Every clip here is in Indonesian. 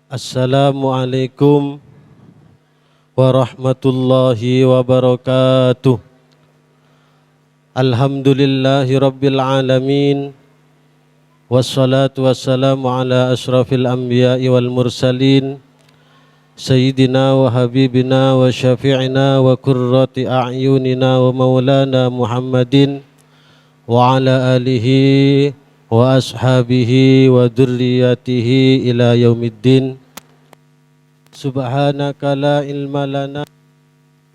Assalamualaikum warahmatullahi wabarakatuh. Alhamdulillahi rabbil alamin. Wassalatu wassalamu ala ashrafil anbiya'i wal mursalin Sayyidina wa habibina wa syafi'ina wa kurrati a'yunina wa maulana Muhammadin wa ala alihi wa ashabihi wa dhurriyatihi ila yaumiddin. Subhanaka la ilma lana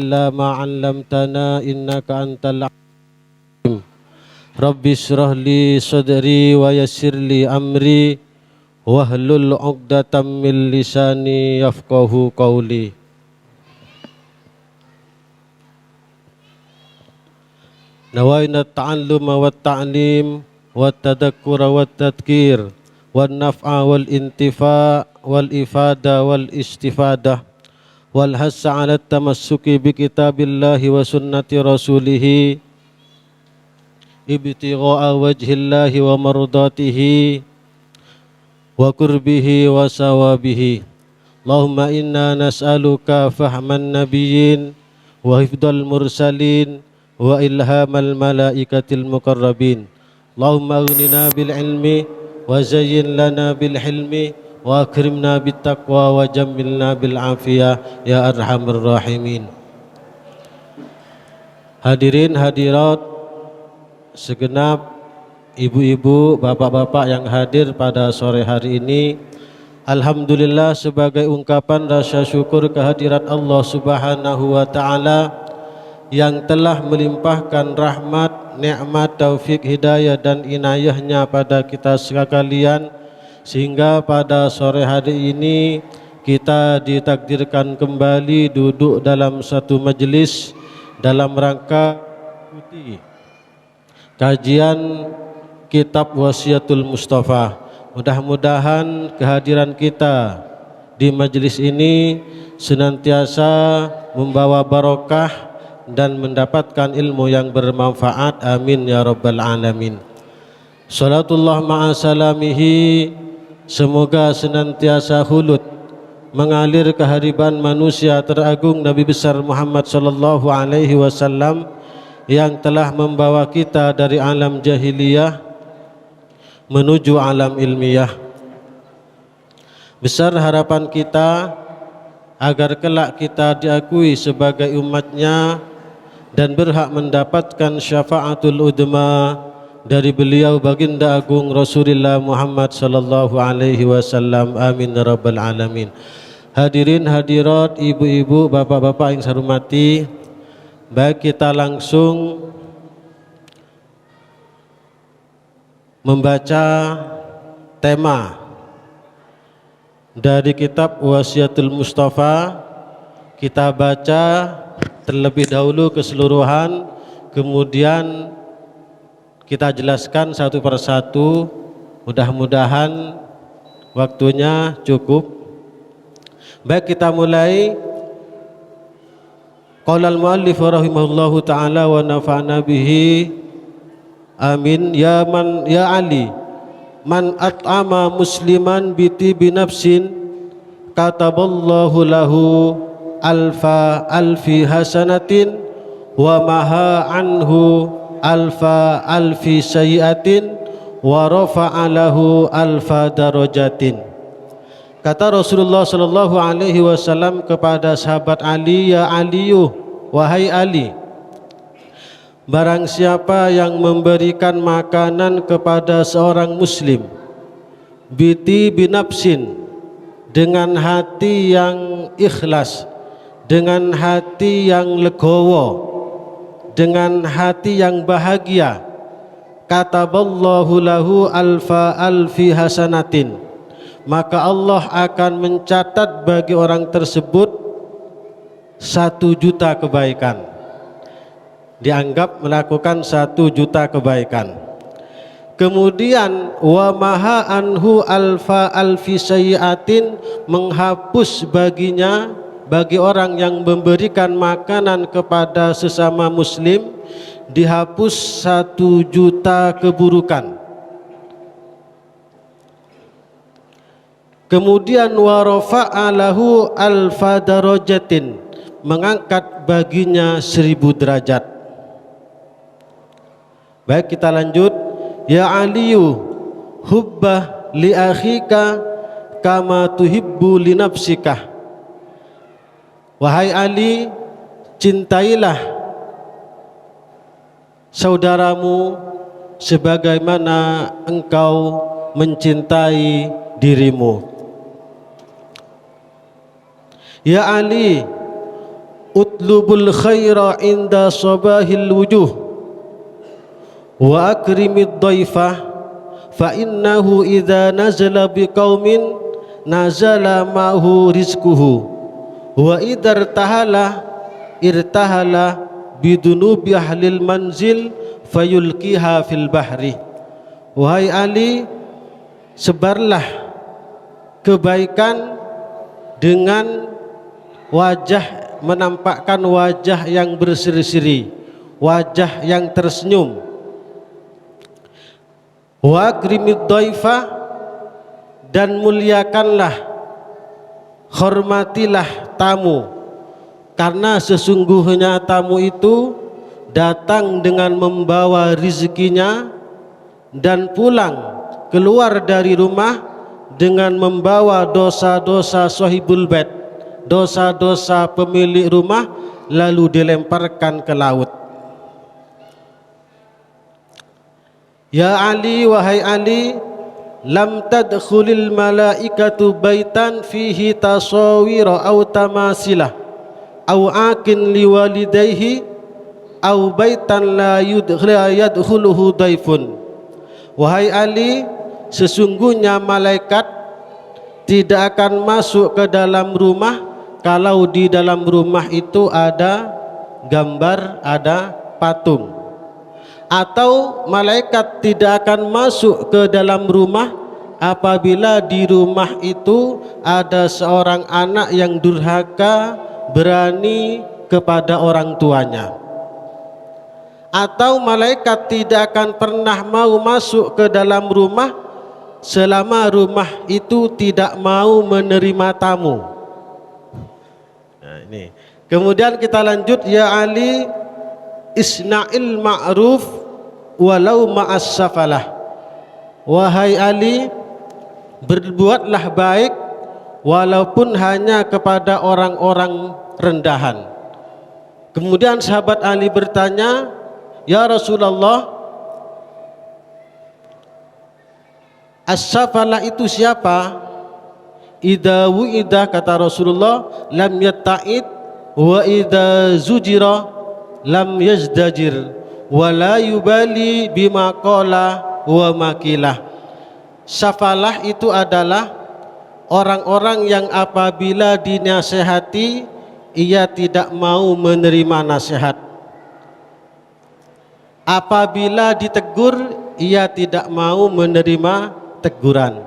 illa ma 'allamtana innaka antal alim. Rabbi shrah li sadri wa yassir li amri wahlul 'uqdatam min lisani yafqahu qawli. Nawaina at-ta'alluma wat ta'lim wat tadakkura wat tadhkir wan naf'a wal intifa' wal ifada wal istifadah wal hassa 'ala tamassuki bi kitabillahi wa sunnati rasulih ibtigha'a wajhillahi wa mardatihi wa qurbihi wa sawabihi. Allahumma inna nas'aluka fahman nabiyyin wa hifdzal mursalin wa ilhamal malaikatil muqarrabin. Allahumma aghnina bil ilmi wa zayyin lana bil hilmi wa akrimna bit taqwa wa jammilna bil afiyah ya arhamar rahimin. Hadirin hadirat segenap ibu-ibu, bapak-bapak yang hadir pada sore hari ini, alhamdulillah sebagai ungkapan rasa syukur kehadirat Allah Subhanahu wa taala yang telah melimpahkan rahmat, nikmat, taufik, hidayah dan inayahnya pada kita sekalian, sehingga pada sore hari ini kita ditakdirkan kembali duduk dalam satu majelis dalam rangka ikuti kajian kitab Wasiyatul Mustafa. Mudah-mudahan kehadiran kita di majelis ini senantiasa membawa barokah dan mendapatkan ilmu yang bermanfaat. Amin ya rabbal alamin. Salatullah ma'a salamihi, semoga senantiasa hulut mengalir kehariban manusia teragung Nabi besar Muhammad sallallahu alaihi wasallam yang telah membawa kita dari alam jahiliyah menuju alam ilmiah. Besar harapan kita agar kelak kita diakui sebagai umatnya dan berhak mendapatkan syafaatul udma dari beliau baginda agung Rasulullah Muhammad sallallahu alaihi wasallam. Amin ya rabbal alamin. Hadirin hadirat, ibu-ibu, bapak-bapak yang saya hormati, baik kita langsung membaca tema dari kitab Wasiyatul Mustafa. Kita baca terlebih dahulu keseluruhan, kemudian kita jelaskan satu persatu. Mudah-mudahan waktunya cukup. Baik, kita mulai. Qala al-muallif rahimahullahu ta'ala wa nafa'na bihi amin. Ya Ali, man at'ama musliman biti binafsin kataballahu lahu alfi hasanatin wa maha anhu alfi sayyiatin wa rafa'a lahu alfa darajatin. Kata Rasulullah sallallahu alaihi wasallam kepada sahabat Ali, ya Aliyu, wahai Ali, barang siapa yang memberikan makanan kepada seorang muslim biti binafsin, dengan hati yang ikhlas, dengan hati yang legowo, dengan hati yang bahagia, kataballahu lahu alfi hasanatin, maka Allah akan mencatat bagi orang tersebut 1.000.000 kebaikan. Dianggap melakukan 1.000.000 kebaikan. Kemudian wa maha anhu alfi sayyiatin, menghapus baginya, bagi orang yang memberikan makanan kepada sesama muslim, dihapus 1.000.000 keburukan. Kemudian wa rafa'a lahu alfa darajatin, mengangkat baginya 1000 derajat. Baik, kita lanjut. Ya Aliyu hubbah li akhika kama tuhibbu li nafsika. Wahai Ali, cintailah saudaramu sebagaimana engkau mencintai dirimu. Ya Ali, utlubul khaira inda sabahil wujuh wa akrimid dhaifah fa innahu idza nazala biqaumin nazala ma'hu rizquhu wa idza irtahala bidunubi ahlil manzil fayulqiha fil bahri. Wahai Ali, sebarlah kebaikan dengan wajah, menampakkan wajah yang berseri-seri, wajah yang tersenyum. Wa akrimid dhaifa, dan muliakanlah, hormatilah tamu, karena sesungguhnya tamu itu datang dengan membawa rezekinya dan pulang keluar dari rumah dengan membawa dosa-dosa sahibul bait, dosa-dosa pemilik rumah, lalu dilemparkan ke laut. Ya Ali, wahai Ali, lam tadkhulil malaikatu baitan fihi tasawira aw tamasilah aw akin liwalidayhi aw baitan la yadkhuluhu daifun. Wahai Ali, sesungguhnya malaikat tidak akan masuk ke dalam rumah kalau di dalam rumah itu ada gambar, ada patung. Atau malaikat tidak akan masuk ke dalam rumah apabila di rumah itu ada seorang anak yang durhaka, berani kepada orang tuanya. Atau malaikat tidak akan pernah mau masuk ke dalam rumah selama rumah itu tidak mau menerima tamu. Nah, ini. Kemudian kita lanjut. Ya Ali, isna'il ma'ruf walau ma'as safalah. Wahai Ali, berbuatlah baik walaupun hanya kepada orang-orang rendahan. Kemudian sahabat Ali bertanya, ya Rasulullah, as-safalah itu siapa? Idza wu'ida, kata Rasulullah, lam yatta'id, wa idza zujira lam yazdajir, wa la yubali bima qala wa makilah. Safalah itu adalah orang-orang yang apabila dinasehati ia tidak mau menerima nasihat, apabila ditegur ia tidak mau menerima teguran,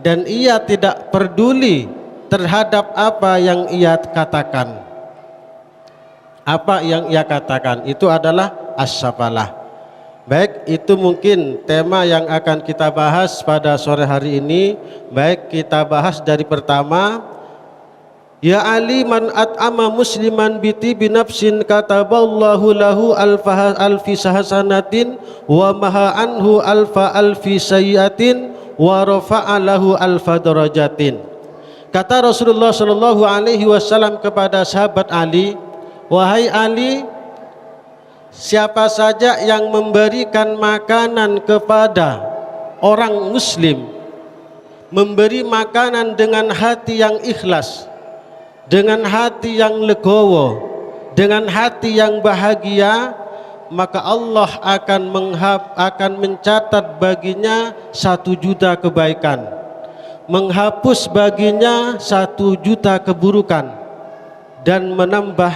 dan ia tidak peduli terhadap apa yang ia katakan. Apa yang ia katakan itu adalah as-safalah. Baik, itu mungkin tema yang akan kita bahas pada sore hari ini. Baik, kita bahas dari pertama. Ya Ali, man at'ama musliman biti binafsin kataballahu lahu alfi sahasanatin wa maha anhu alfi sayyatin wa rafa'a lahu alfa darajatin. Kata Rasulullah sallallahu alaihi wasallam kepada sahabat Ali, wahai Ali, siapa saja yang memberikan makanan kepada orang muslim, memberi makanan dengan hati yang ikhlas, dengan hati yang legowo, dengan hati yang bahagia, maka Allah akan mencatat baginya 1 juta kebaikan, menghapus baginya 1 juta keburukan, dan menambah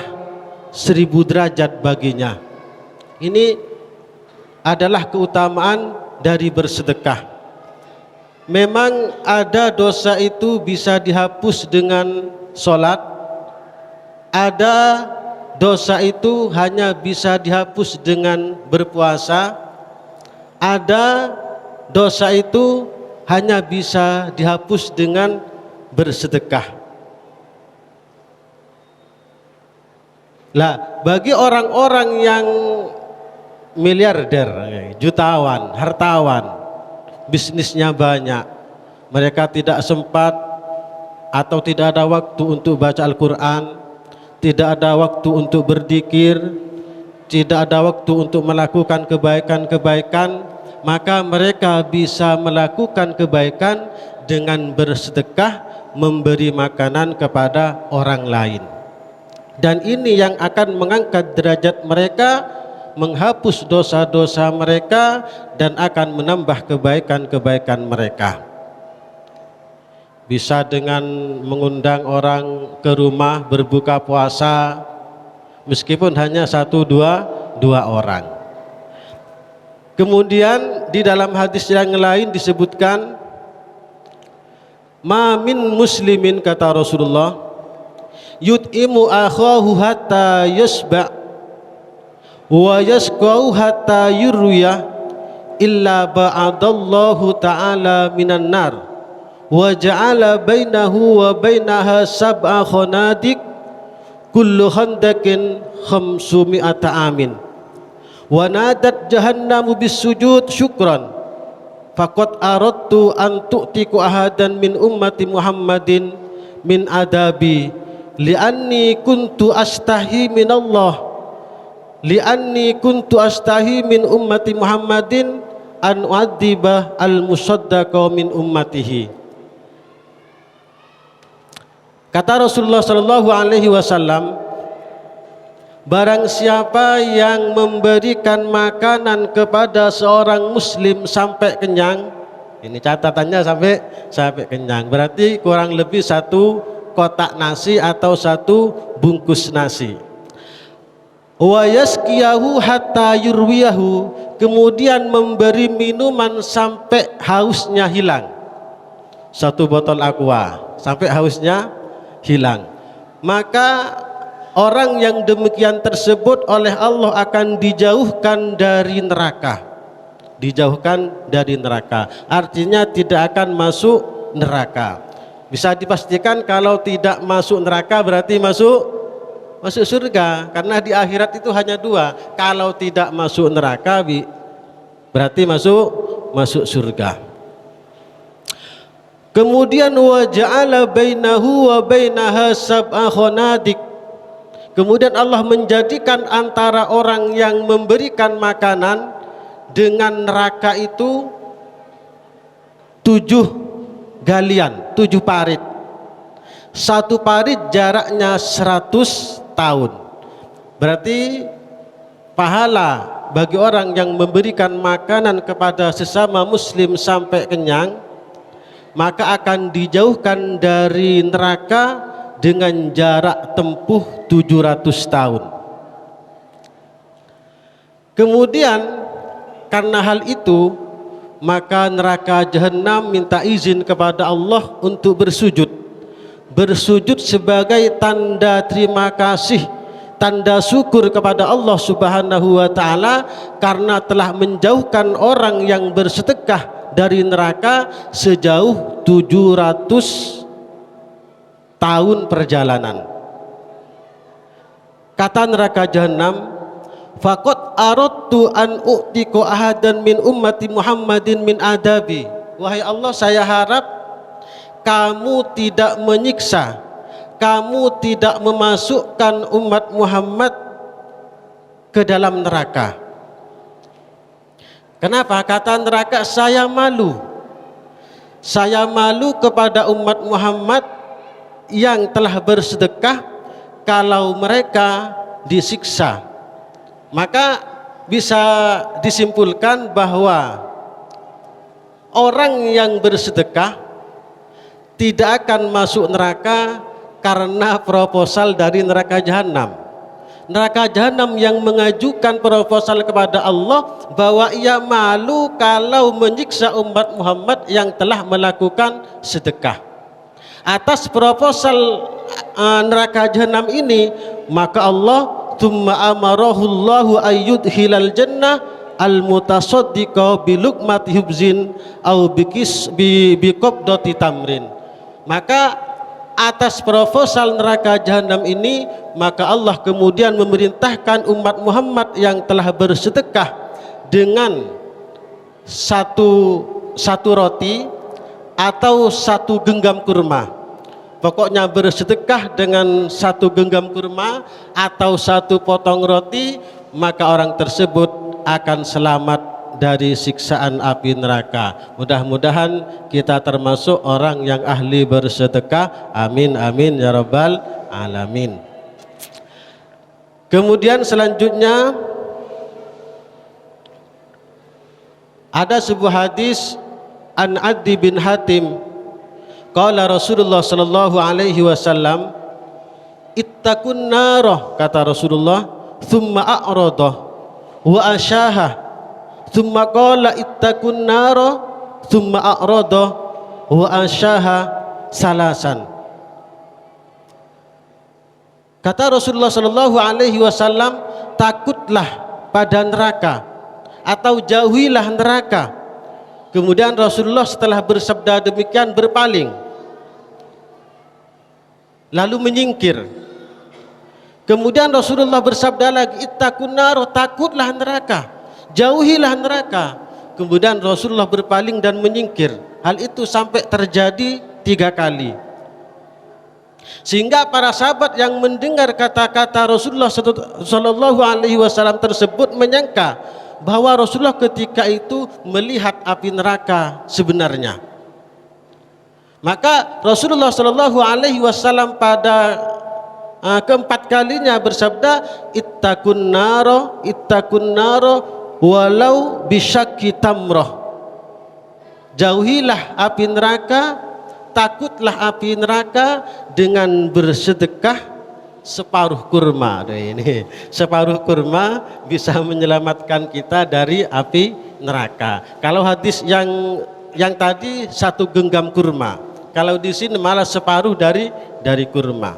1000 derajat baginya. Ini adalah keutamaan dari bersedekah. Memang ada dosa itu bisa dihapus dengan sholat, ada dosa itu hanya bisa dihapus dengan berpuasa, ada dosa itu hanya bisa dihapus dengan bersedekah. Lah, bagi orang-orang yang miliarder, jutawan, hartawan, bisnisnya banyak, mereka tidak sempat atau tidak ada waktu untuk baca Al-Quran, tidak ada waktu untuk berzikir, tidak ada waktu untuk melakukan kebaikan-kebaikan, maka mereka bisa melakukan kebaikan dengan bersedekah, memberi makanan kepada orang lain. Dan ini yang akan mengangkat derajat mereka, menghapus dosa-dosa mereka, dan akan menambah kebaikan-kebaikan mereka. Bisa dengan mengundang orang ke rumah berbuka puasa, meskipun hanya dua orang. Kemudian di dalam hadis yang lain disebutkan, ma min muslimin, kata Rasulullah, yut'imu akhahu hatta yasba' wa yasqahu hatta yurwiya illa ba'adallahu ta'ala minan nar wa ja'ala bainahu wa bainaha sab'a khanadik kullu khandakin khamsumi'ata amin wa nadat jahannamu bisujud syukran faqad aradtu an tu'tiku ahadan min ummati Muhammadin min adabi li'anni kuntu astahi min Allah, li'anni kuntu astahi min ummati Muhammadin an u'adzibah al-musaddaqa min ummatihi. Kata Rasulullah sallallahu alaihi wasallam, barang siapa yang memberikan makanan kepada seorang muslim sampai kenyang, ini catatannya sampai kenyang, berarti kurang lebih 1 kotak nasi atau 1 bungkus nasi. Wa yaskiyahu hatta yurwiyahu, kemudian memberi minuman sampai hausnya hilang, 1 botol aqua sampai hausnya hilang, maka orang yang demikian tersebut oleh Allah akan dijauhkan dari neraka. Dijauhkan dari neraka artinya tidak akan masuk neraka. Bisa dipastikan kalau tidak masuk neraka berarti masuk surga, karena di akhirat itu hanya 2, kalau tidak masuk neraka berarti masuk surga. Kemudian wa ja'ala bainahu wa bainaha sab'a khanadik, kemudian Allah menjadikan antara orang yang memberikan makanan dengan neraka itu 7 galian, 7 parit. 1 parit jaraknya 100 tahun. Berarti pahala bagi orang yang memberikan makanan kepada sesama muslim sampai kenyang, maka akan dijauhkan dari neraka dengan jarak tempuh 700 tahun. Kemudian karena hal itu, maka neraka jahanam minta izin kepada Allah untuk bersujud. Bersujud sebagai tanda terima kasih, tanda syukur kepada Allah Subhanahu wa taala karena telah menjauhkan orang yang bersedekah dari neraka sejauh 700 tahun perjalanan. Kata neraka jahanam, faqad aradtu an u'tiku ahadan min ummati Muhammadin min adabi. Wahai Allah, saya harap kamu tidak menyiksa, kamu tidak memasukkan umat Muhammad ke dalam neraka. Kenapa? Kata neraka, saya malu. Saya malu kepada umat Muhammad yang telah bersedekah kalau mereka disiksa. Maka bisa disimpulkan bahwa orang yang bersedekah tidak akan masuk neraka karena proposal dari neraka jahanam. Neraka jahanam yang mengajukan proposal kepada Allah bahwa ia malu kalau menyiksa umat Muhammad yang telah melakukan sedekah. Atas proposal neraka jahanam ini, maka Allah thumma amarahullahu ayyudhilal jannah al-mutasaddiqa bi luqmati hubzin au biqabdati tamrin. Maka atas proposal neraka jahanam ini, maka Allah kemudian memerintahkan umat Muhammad yang telah bersedekah dengan satu roti atau satu genggam kurma. Pokoknya bersedekah dengan satu genggam kurma atau satu potong roti, maka orang tersebut akan selamat dari siksaan api neraka. Mudah-mudahan kita termasuk orang yang ahli bersedekah. Amin amin ya rabbal alamin. Kemudian selanjutnya ada sebuah hadis an Adi bin Hatim, qala Rasulullah sallallahu alaihi wasallam, ittaqun narah, kata Rasulullah, thumma a'radah wa asyaha, thumma qala ittaqun narah thumma a'radah wa asyaha salasan. Kata Rasulullah sallallahu alaihi wasallam, takutlah pada neraka atau jauhilah neraka. Kemudian Rasulullah setelah bersabda demikian berpaling, lalu menyingkir. Kemudian Rasulullah bersabda lagi, ittaqun nar, takutlah neraka, jauhilah neraka. Kemudian Rasulullah berpaling dan menyingkir. Hal itu sampai terjadi 3 kali. Sehingga para sahabat yang mendengar kata-kata Rasulullah sallallahu alaihi wasallam tersebut menyangka bahwa Rasulullah ketika itu melihat api neraka sebenarnya. Maka Rasulullah sallallahu alaihi wasallam pada keempat kalinya bersabda, ittaqun naro walau bisyakki tamrah. Jauhilah api neraka, takutlah api neraka dengan bersedekah separuh kurma. Ini separuh kurma bisa menyelamatkan kita dari api neraka. Kalau hadis yang tadi satu genggam kurma, kalau di sini malah separuh dari kurma.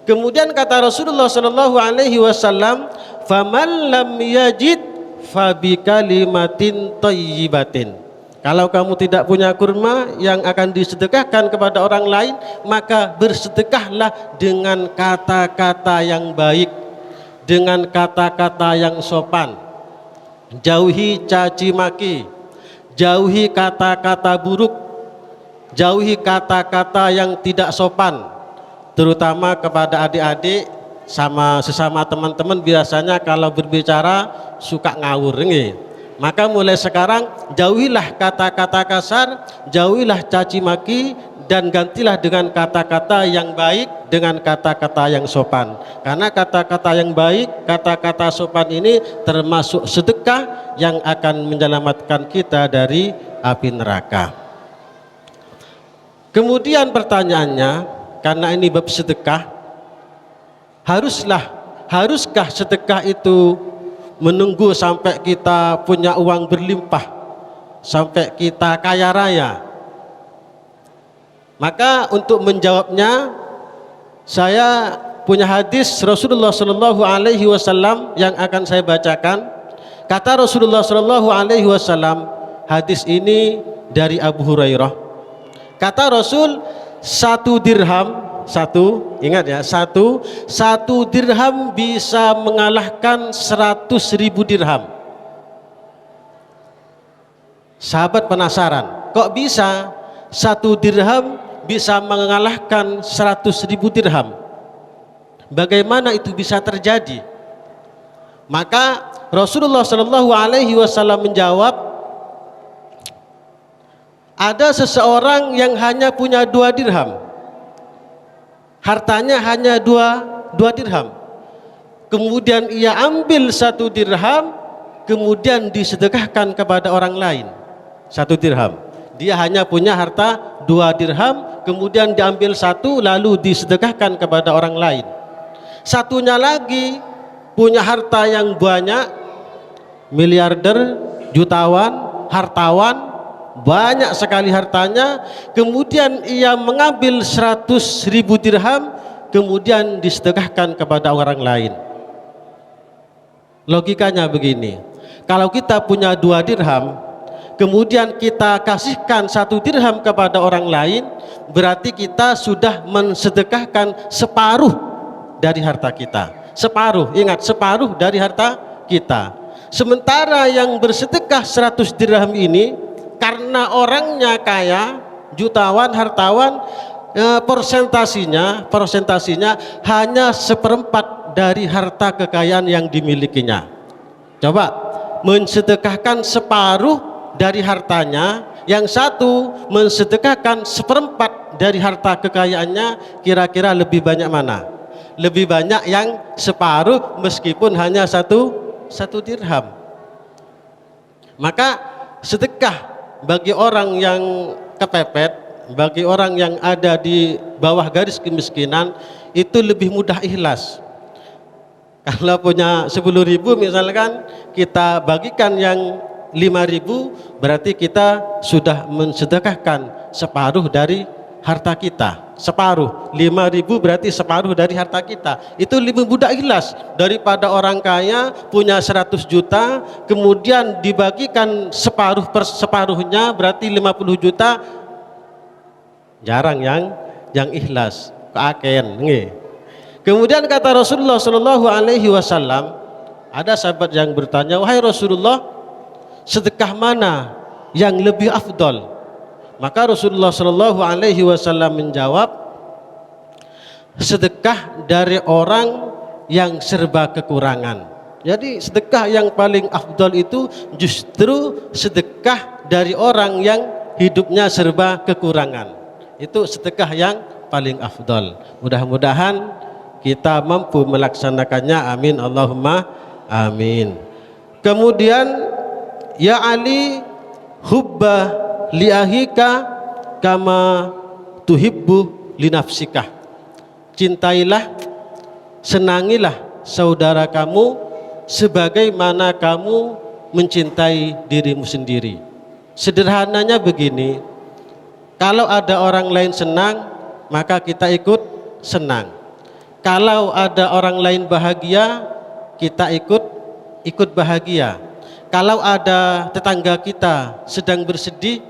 Kemudian kata Rasulullah sallallahu alaihi wasallam, faman lam yajid fabi kalimatin thayyibatin. Kalau kamu tidak punya kurma yang akan disedekahkan kepada orang lain, maka bersedekahlah dengan kata-kata yang baik, dengan kata-kata yang sopan. Jauhi caci maki, jauhi kata-kata buruk, jauhi kata-kata yang tidak sopan, terutama kepada adik-adik sama sesama teman-teman. Biasanya kalau berbicara suka ngawur nih. Maka mulai sekarang jauhilah kata-kata kasar, jauhilah caci maki, dan gantilah dengan kata-kata yang baik, dengan kata-kata yang sopan. Karena kata-kata yang baik, kata-kata sopan ini termasuk sedekah yang akan menyelamatkan kita dari api neraka. Kemudian pertanyaannya, karena ini bab sedekah, haruskah sedekah itu menunggu sampai kita punya uang berlimpah, sampai kita kaya raya? Maka untuk menjawabnya, saya punya hadis Rasulullah sallallahu alaihi wasallam yang akan saya bacakan. Kata Rasulullah sallallahu alaihi wasallam, hadis ini dari Abu Hurairah. Kata Rasul, 1 dirham, ingat ya, satu dirham bisa mengalahkan 100.000 dirham. Sahabat penasaran, kok bisa 1 dirham bisa mengalahkan 100.000 dirham? Bagaimana itu bisa terjadi? Maka Rasulullah Shallallahu Alaihi Wasallam menjawab, ada seseorang yang hanya punya 2 dirham. Hartanya hanya 2 dirham. Kemudian ia ambil 1 dirham, kemudian disedekahkan kepada orang lain. 1 dirham. Dia hanya punya harta 2 dirham, kemudian diambil 1 lalu disedekahkan kepada orang lain. Satunya lagi punya harta yang banyak, miliarder, jutawan, hartawan, banyak sekali hartanya, kemudian ia mengambil 100.000 dirham, kemudian disedekahkan kepada orang lain. Logikanya begini, kalau kita punya 2 dirham, kemudian kita kasihkan 1 dirham kepada orang lain, berarti kita sudah mensedekahkan separuh dari harta kita. Separuh, ingat, separuh dari harta kita. Sementara yang bersedekah 100 dirham ini, karena orangnya kaya, jutawan, hartawan, persentasinya hanya 1/4 dari harta kekayaan yang dimilikinya. Coba mensedekahkan separuh dari hartanya, yang satu mensedekahkan 1/4 dari harta kekayaannya, kira-kira lebih banyak mana? Lebih banyak yang separuh meskipun hanya satu dirham. Maka sedekah bagi orang yang kepepet, bagi orang yang ada di bawah garis kemiskinan, itu lebih mudah ikhlas. Kalau punya 10.000 misalkan, kita bagikan yang 5.000, berarti kita sudah mensedekahkan separuh dari harta kita. Separuh, 5.000 berarti separuh dari harta kita. Itu lebih mudah ikhlas daripada orang kaya punya 100 juta, kemudian dibagikan separuh per separuhnya, berarti 50 juta. Jarang yang ikhlas, keaken nggih. Kemudian kata Rasulullah Shallallahu Alaihi Wasallam, ada sahabat yang bertanya, wahai Rasulullah, sedekah mana yang lebih afdol? Maka Rasulullah Shallallahu Alaihi Wasallam menjawab, sedekah dari orang yang serba kekurangan. Jadi sedekah yang paling afdol itu justru sedekah dari orang yang hidupnya serba kekurangan. Itu sedekah yang paling afdol. Mudah-mudahan kita mampu melaksanakannya. Amin Allahumma amin. Kemudian, ya Ali, hubba li ahika kama tuhibbu li nafsika. Cintailah, senangilah saudara kamu sebagaimana kamu mencintai dirimu sendiri. Sederhananya begini, kalau ada orang lain senang, maka kita ikut senang. Kalau ada orang lain bahagia, kita ikut bahagia. Kalau ada tetangga kita sedang bersedih,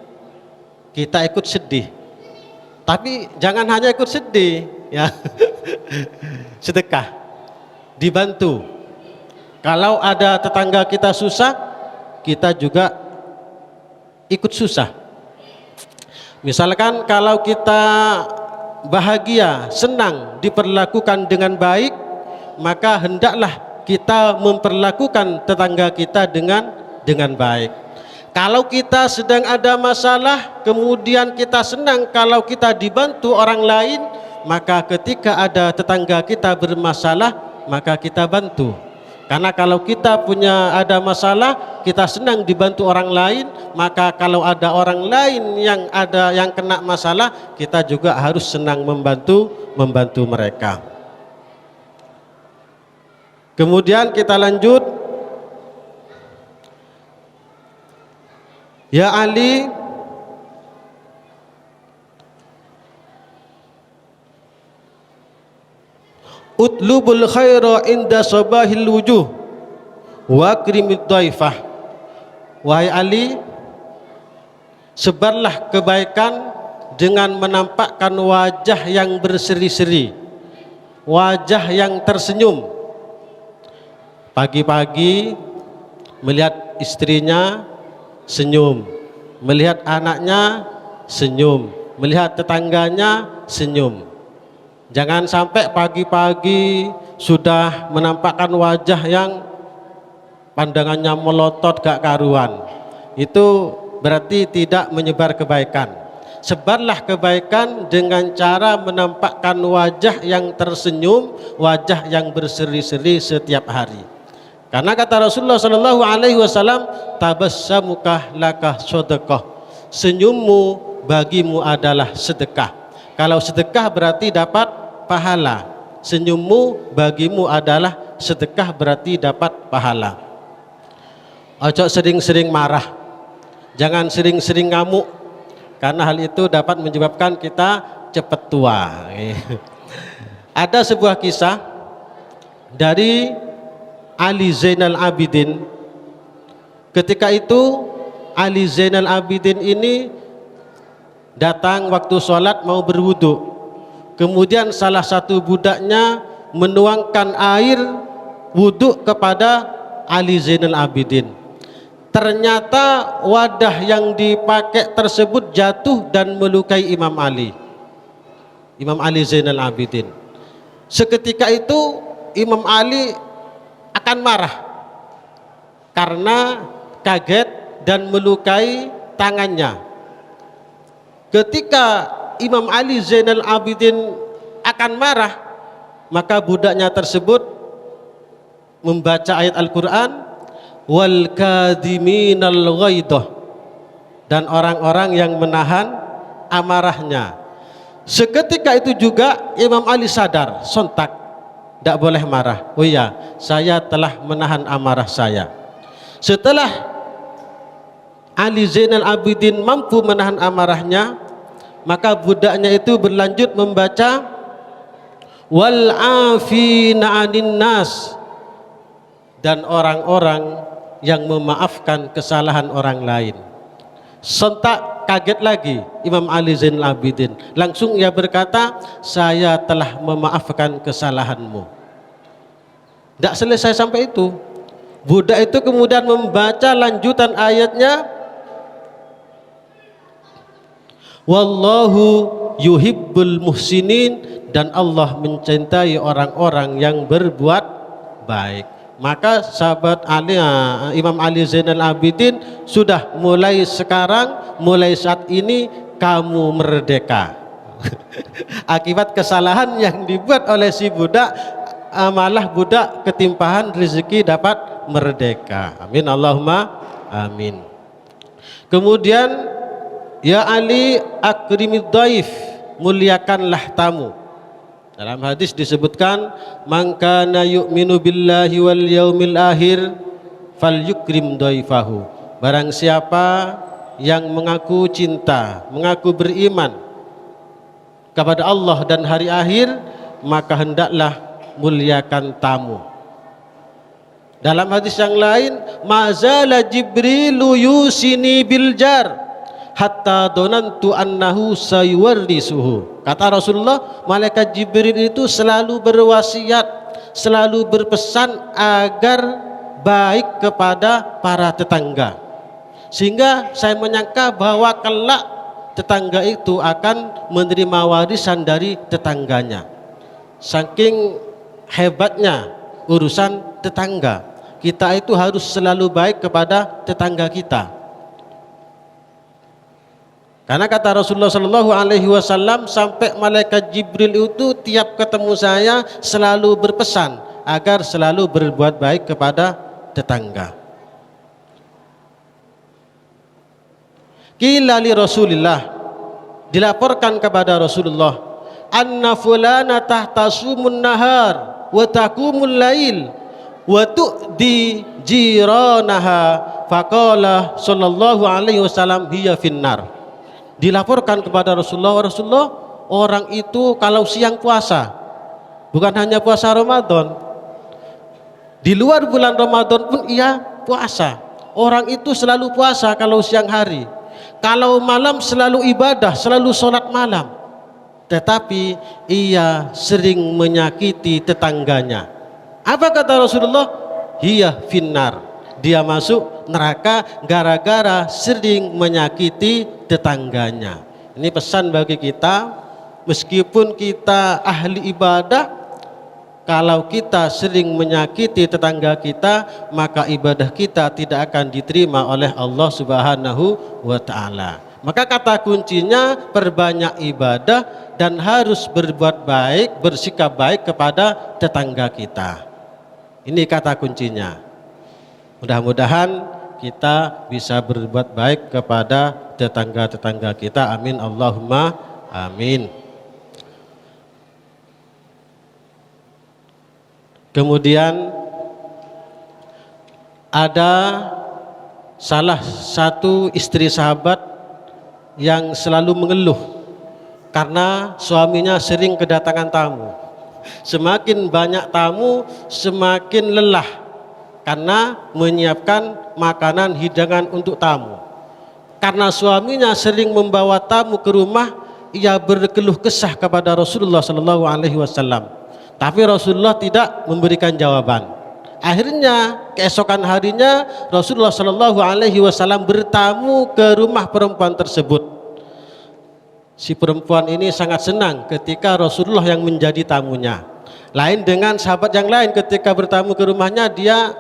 kita ikut sedih. Tapi jangan hanya ikut sedih, ya. Sedekah, dibantu. Kalau ada tetangga kita susah, kita juga ikut susah. Misalkan kalau kita bahagia, senang, diperlakukan dengan baik, maka hendaklah kita memperlakukan tetangga kita dengan baik. Kalau kita sedang ada masalah, kemudian kita senang kalau kita dibantu orang lain, maka ketika ada tetangga kita bermasalah, maka kita bantu. Karena kalau kita punya ada masalah, kita senang dibantu orang lain, maka kalau ada orang lain yang kena masalah, kita juga harus senang membantu mereka. Kemudian kita lanjut. Ya Ali, utlubul khaira inda sabahil wujuh wa akrimid dhaifah. Wahai Ali, sebarlah kebaikan dengan menampakkan wajah yang berseri-seri, wajah yang tersenyum. Pagi-pagi melihat istrinya senyum, melihat anaknya senyum, melihat tetangganya senyum. Jangan sampai pagi-pagi sudah menampakkan wajah yang pandangannya melotot gak karuan. Itu berarti tidak menyebar kebaikan. Sebarlah kebaikan dengan cara menampakkan wajah yang tersenyum, wajah yang berseri-seri setiap hari. Karena kata Rasulullah Shallallahu Alaihi Wasallam, tabassamuka lakah sedekah. Senyummu bagimu adalah sedekah. Kalau sedekah berarti dapat pahala. Senyummu bagimu adalah sedekah berarti dapat pahala. Ojo sering-sering marah, jangan sering-sering ngamuk, karena hal itu dapat menyebabkan kita cepat tua. Ada sebuah kisah dari Ali Zainal Abidin. Ketika itu Ali Zainal Abidin ini datang waktu sholat mau berwudu. Kemudian salah satu budaknya menuangkan air wudu kepada Ali Zainal Abidin. Ternyata wadah yang dipakai tersebut jatuh dan melukai Imam Ali. Imam Ali Zainal Abidin. Seketika itu Imam Ali akan marah karena kaget dan melukai tangannya. Ketika Imam Ali Zainal Abidin akan marah, maka budaknya tersebut membaca ayat Al-Quran, wal kadhiminal ghaidah, dan orang-orang yang menahan amarahnya. Seketika itu juga Imam Ali sadar, sontak, tidak boleh marah. Oh iya, saya telah menahan amarah saya. Setelah Ali Zainal Abidin mampu menahan amarahnya, maka budaknya itu berlanjut membaca wal afina 'anin nas, dan orang-orang yang memaafkan kesalahan orang lain. Sontak kaget lagi Imam Ali Zainal Abidin, langsung ia berkata, saya telah memaafkan kesalahanmu. Tidak selesai sampai itu, budak itu kemudian membaca lanjutan ayatnya, wallahu yuhibbul muhsinin, dan Allah mencintai orang-orang yang berbuat baik. Maka sahabat Ali, Imam Ali Zainal Abidin sudah mulai sekarang, mulai saat ini kamu merdeka. Akibat kesalahan yang dibuat oleh si budak, malah budak ketimpahan rezeki dapat merdeka. Amin Allahumma amin. Kemudian, ya Ali akrimid dhaif, muliakanlah tamu. Dalam hadis disebutkan, man kana yu'minu billahi wal yaumil akhir falyukrim dhaifahu. Barang siapa yang mengaku cinta, mengaku beriman kepada Allah dan hari akhir, maka hendaklah muliakan tamu. Dalam hadis yang lain, mazala Jibrilu yusini bil jar hatta donantu annahu sayuwarrisuhu. Kata Rasulullah, malaikat Jibril itu selalu berwasiat, selalu berpesan agar baik kepada para tetangga, sehingga saya menyangka bahwa kelak tetangga itu akan menerima warisan dari tetangganya. Saking hebatnya urusan tetangga, kita itu harus selalu baik kepada tetangga kita. Karena kata Rasulullah Shallallahu Alaihi Wasallam, sampai malaikat Jibril itu tiap ketemu saya selalu berpesan agar selalu berbuat baik kepada tetangga. Qila li Rasulillah, dilaporkan kepada Rasulullah, anna fulana tahtasumun nahar wa taqumul lail wa tu'di jiranaha, faqala sallallahu alaihi wasallam hiya finnar. Dilaporkan kepada Rasulullah, Rasulullah, orang itu kalau siang puasa, bukan hanya puasa Ramadan, di luar bulan Ramadan pun ia puasa. Orang itu selalu puasa kalau siang hari, kalau malam selalu ibadah, selalu sholat malam. Tetapi ia sering menyakiti tetangganya. Apa kata Rasulullah? Hiya finnar, dia masuk neraka gara-gara sering menyakiti tetangganya. Ini pesan bagi kita, meskipun kita ahli ibadah, kalau kita sering menyakiti tetangga kita, maka ibadah kita tidak akan diterima oleh Allah Subhanahu wa ta'ala. Maka kata kuncinya, perbanyak ibadah dan harus berbuat baik, bersikap baik kepada tetangga kita. Ini kata kuncinya. Mudah-mudahan kita bisa berbuat baik kepada tetangga-tetangga kita. Amin Allahumma amin. Kemudian ada salah satu istri sahabat yang selalu mengeluh karena suaminya sering kedatangan tamu. Semakin banyak tamu, semakin lelah karena menyiapkan makanan hidangan untuk tamu. Karena suaminya sering membawa tamu ke rumah, ia berkeluh kesah kepada Rasulullah Sallallahu Alaihi Wasallam. Tapi Rasulullah tidak memberikan jawaban. Akhirnya keesokan harinya Rasulullah Sallallahu Alaihi Wasallam bertamu ke rumah perempuan tersebut. Si perempuan ini sangat senang ketika Rasulullah yang menjadi tamunya. Lain dengan sahabat yang lain, ketika bertamu ke rumahnya dia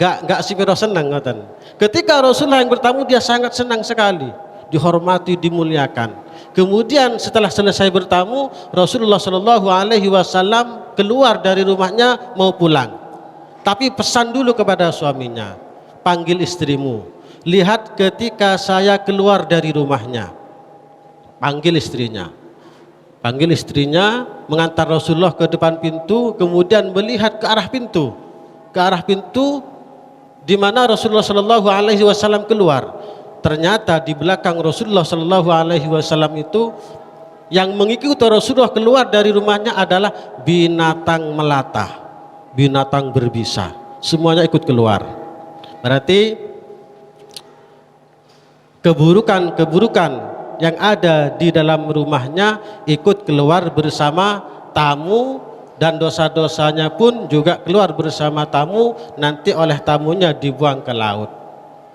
gak sipiro senang ngoten. Ketika Rasulullah yang bertamu dia sangat senang sekali, dihormati, dimuliakan. Kemudian setelah selesai bertamu, Rasulullah Shallallahu Alaihi Wasallam keluar dari rumahnya mau pulang. Tapi pesan dulu kepada suaminya, panggil istrimu. Lihat ketika saya keluar dari rumahnya. Panggil istrinya. Panggil istrinya, mengantar Rasulullah ke depan pintu, kemudian melihat ke arah pintu. Ke arah pintu di mana Rasulullah Shallallahu Alaihi Wasallam keluar. Ternyata di belakang Rasulullah Shallallahu Alaihi Wasallam itu yang mengikuti Rasulullah keluar dari rumahnya adalah binatang melata, binatang berbisa. Semuanya ikut keluar. Berarti keburukan-keburukan yang ada di dalam rumahnya ikut keluar bersama tamu, dan dosa-dosanya pun juga keluar bersama tamu, nanti oleh tamunya dibuang ke laut.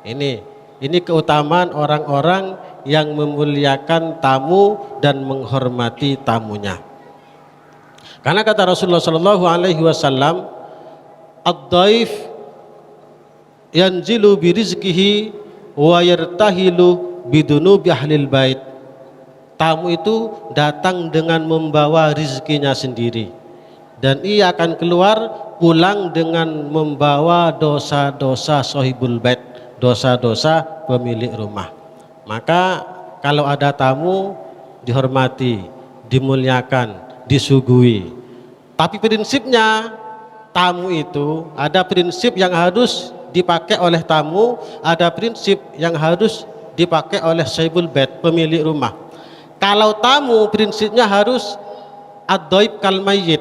Ini keutamaan orang-orang yang memuliakan tamu dan menghormati tamunya. Karena kata Rasulullah Shallallahu Alaihi Wasallam, ad-dhaif yanzilu birizkihi wa yartahilu bidunubi ahlil bait. Tamu itu datang dengan membawa rizkinya sendiri, dan ia akan keluar pulang dengan membawa dosa-dosa sahibul bait, dosa-dosa pemilik rumah. Maka kalau ada tamu dihormati, dimuliakan, disuguhi. Tapi prinsipnya tamu itu ada prinsip yang harus dipakai oleh tamu, ada prinsip yang harus dipakai oleh sahibul bait, pemilik rumah. Kalau tamu prinsipnya harus ad-dhaif kal mayyit.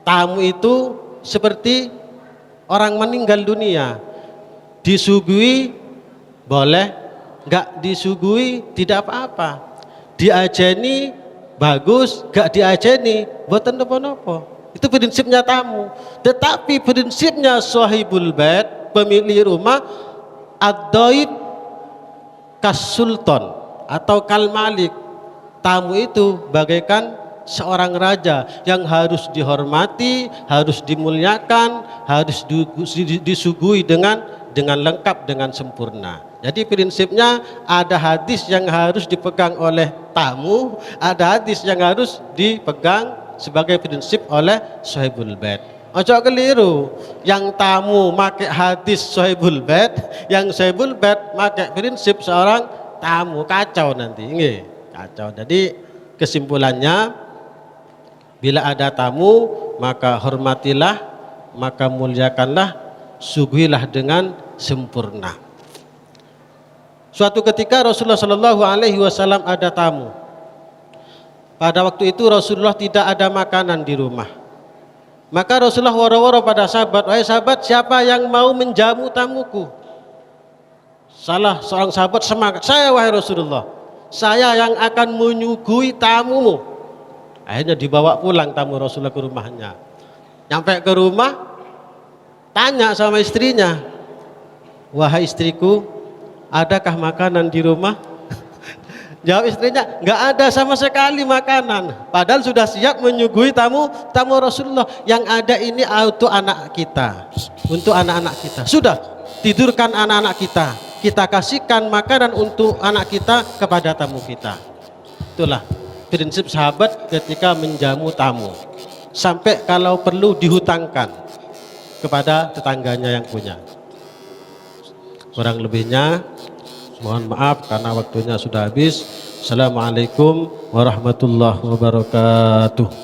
Tamu itu seperti orang meninggal dunia, disuguhi boleh, nggak disuguhi tidak apa-apa, diajeni bagus, nggak diajeni boten napa-napa. Itu prinsipnya tamu. Tetapi prinsipnya sahibul bait, pemilik rumah, ad-dhaif kas sultan atau kal malik. Tamu itu bagaikan seorang raja yang harus dihormati, harus dimuliakan, harus disuguhi dengan lengkap, dengan sempurna. Jadi prinsipnya ada hadis yang harus dipegang oleh tamu, ada hadis yang harus dipegang sebagai prinsip oleh sahibul bait. Ojo keliru, yang tamu make hadis sahibul bait, yang sahibul bait make prinsip seorang tamu, kacau nanti. Nggih, kacau. Jadi kesimpulannya, bila ada tamu maka hormatilah, maka muliakanlah, suguhilah dengan sempurna. Suatu ketika Rasulullah Shallallahu Alaihi Wasallam ada tamu. Pada waktu itu Rasulullah tidak ada makanan di rumah. Maka Rasulullah waro-waro pada sahabat, wahai sahabat, siapa yang mau menjamu tamuku? Salah seorang sahabat semangat, saya wahai Rasulullah, saya yang akan menyuguhi tamumu. Akhirnya dibawa pulang tamu Rasulullah ke rumahnya. Nyampe ke rumah, tanya sama istrinya, wahai istriku, adakah makanan di rumah? Jawab istrinya, nggak ada sama sekali makanan. Padahal sudah siap menyuguhi tamu Rasulullah. Yang ada ini untuk anak kita, untuk anak-anak kita. Sudah, tidurkan anak-anak kita. Kita kasihkan makanan untuk anak kita kepada tamu kita. Itulah prinsip sahabat ketika menjamu tamu. Sampai kalau perlu dihutangkan kepada tetangganya yang punya. Kurang lebihnya mohon maaf karena waktunya sudah habis. Assalamualaikum warahmatullahi wabarakatuh.